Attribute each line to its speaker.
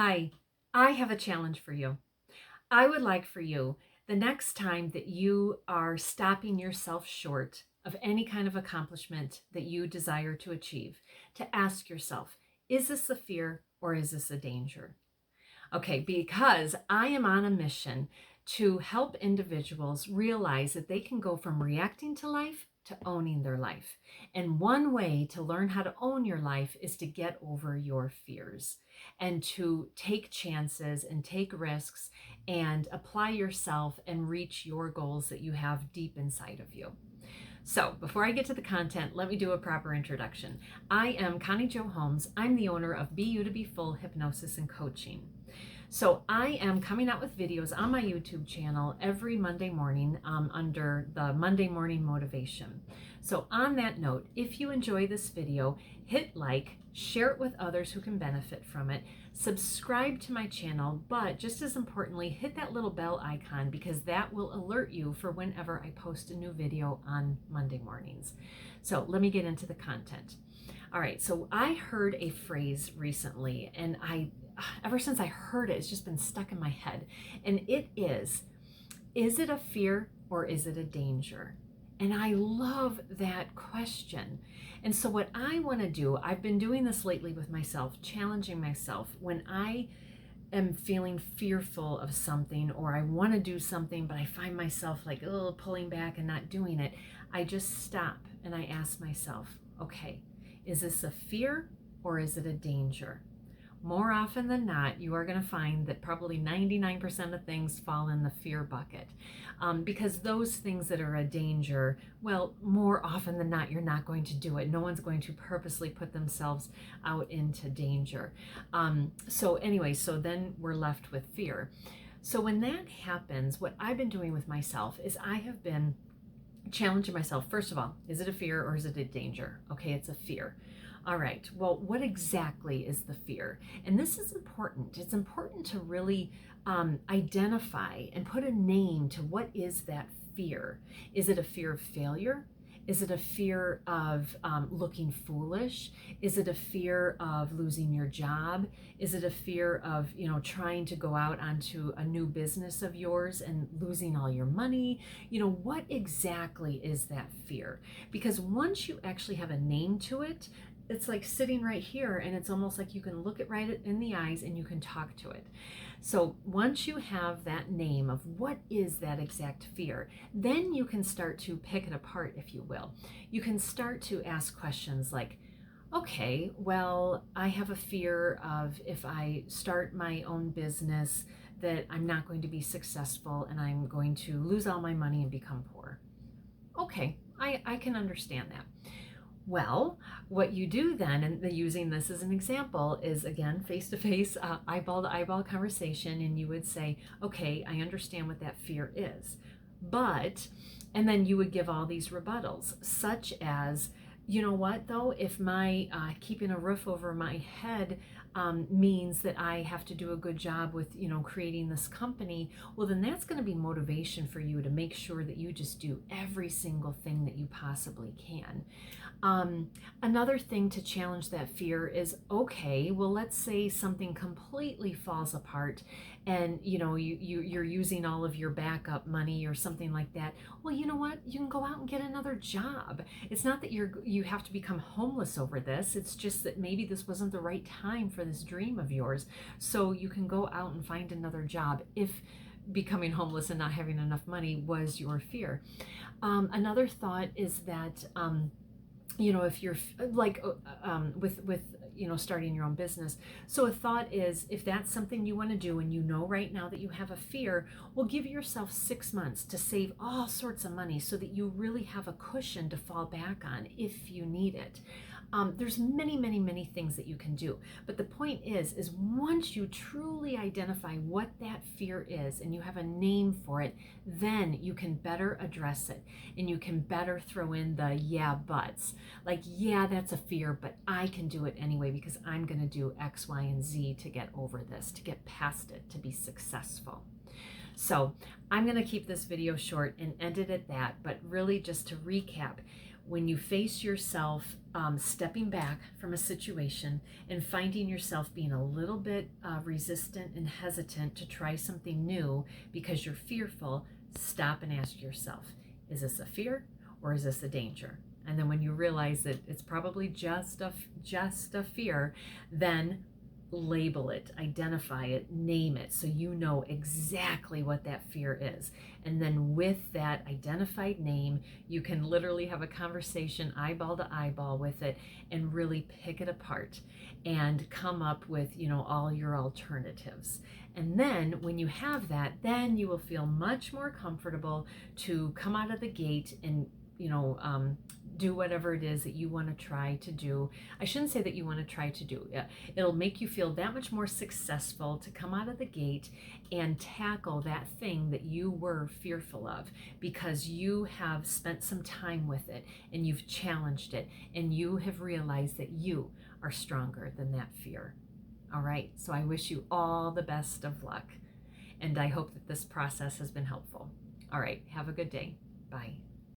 Speaker 1: Hi, I have a challenge for you. I would like for you, the next time that you are stopping yourself short of any kind of accomplishment that you desire to achieve, to ask yourself, is this a fear or is this a danger? Okay, because I am on a mission to help individuals realize that they can go from reacting to life to owning their life. And one way to learn how to own your life is to get over your fears and to take chances and take risks and apply yourself and reach your goals that you have deep inside of you. So, before I get to the content, let me do a proper introduction. I am Connie Jo Holmes. I'm the owner of Be You to Be Full Hypnosis and Coaching. So I am coming out with videos on my YouTube channel every Monday morning under the Monday Morning Motivation. So on that note, if you enjoy this video, hit like, share it with others who can benefit from it, subscribe to my channel, but just as importantly, hit that little bell icon because that will alert you for whenever I post a new video on Monday mornings. So let me get into the content. All right, so I heard a phrase recently, and ever since I heard it, it's just been stuck in my head. And it is it a fear or is it a danger? And I love that question. And so what I want to do, I've been doing this lately with myself, challenging myself when I am feeling fearful of something or I want to do something, but I find myself like, pulling back and not doing it. I just stop and I ask myself, okay, is this a fear or is it a danger? More often than not, you are going to find that probably 99% of things fall in the fear bucket because those things that are a danger, well, more often than not, you're not going to do it. No one's going to purposely put themselves out into danger. So then we're left with fear. So when that happens, what I've been doing with myself is I have been challenging myself. First of all, is it a fear or is it a danger? Okay, it's a fear. All right, well, what exactly is the fear? And this is important. It's important to really identify and put a name to what is that fear. Is it a fear of failure? Is it a fear of looking foolish? Is it a fear of losing your job? Is it a fear of, trying to go out onto a new business of yours and losing all your money? What exactly is that fear? Because once you actually have a name to it, it's like sitting right here and it's almost like you can look it right in the eyes and you can talk to it. So once you have that name of what is that exact fear, then you can start to pick it apart, if you will. You can start to ask questions like, okay, well, I have a fear of if I start my own business that I'm not going to be successful and I'm going to lose all my money and become poor. Okay, I can understand that. Well, what you do then, and using this as an example, is again face-to-face, eyeball-to-eyeball conversation, and you would say, okay, I understand what that fear is, but, and then you would give all these rebuttals, such as, you know what though, if my keeping a roof over my head means that I have to do a good job with, creating this company, well, then that's going to be motivation for you to make sure that you just do every single thing that you possibly can. Another thing to challenge that fear is, okay, well, let's say something completely falls apart and, you're using all of your backup money or something like that. Well, you know what? You can go out and get another job. It's not that you have to become homeless over this. It's just that maybe this wasn't the right time for this dream of yours. So you can go out and find another job if becoming homeless and not having enough money was your fear. Another thought is that, if you're like with starting your own business. So a thought is, if that's something you want to do and you know right now that you have a fear, well, give yourself 6 months to save all sorts of money so that you really have a cushion to fall back on if you need it. There's many, many, many things that you can do. But the point is once you truly identify what that fear is and you have a name for it, then you can better address it and you can better throw in the yeah buts. Like, yeah, that's a fear, but I can do it anyway because I'm going to do X, Y, and Z to get over this, to get past it, to be successful. So I'm going to keep this video short and end it at that, but really just to recap, when you face yourself stepping back from a situation and finding yourself being a little bit resistant and hesitant to try something new because you're fearful, stop and ask yourself, is this a fear or is this a danger? And then when you realize that it's probably just a fear, then label it, identify it, name it, so you know exactly what that fear is. And then with that identified name, you can literally have a conversation eyeball to eyeball with it and really pick it apart and come up with, all your alternatives. And then when you have that, then you will feel much more comfortable to come out of the gate and do whatever it is that you want to try to do. I shouldn't say that you want to try to do. It'll make you feel that much more successful to come out of the gate and tackle that thing that you were fearful of, because you have spent some time with it and you've challenged it and you have realized that you are stronger than that fear. All right, so I wish you all the best of luck, and I hope that this process has been helpful. All right, have a good day. Bye.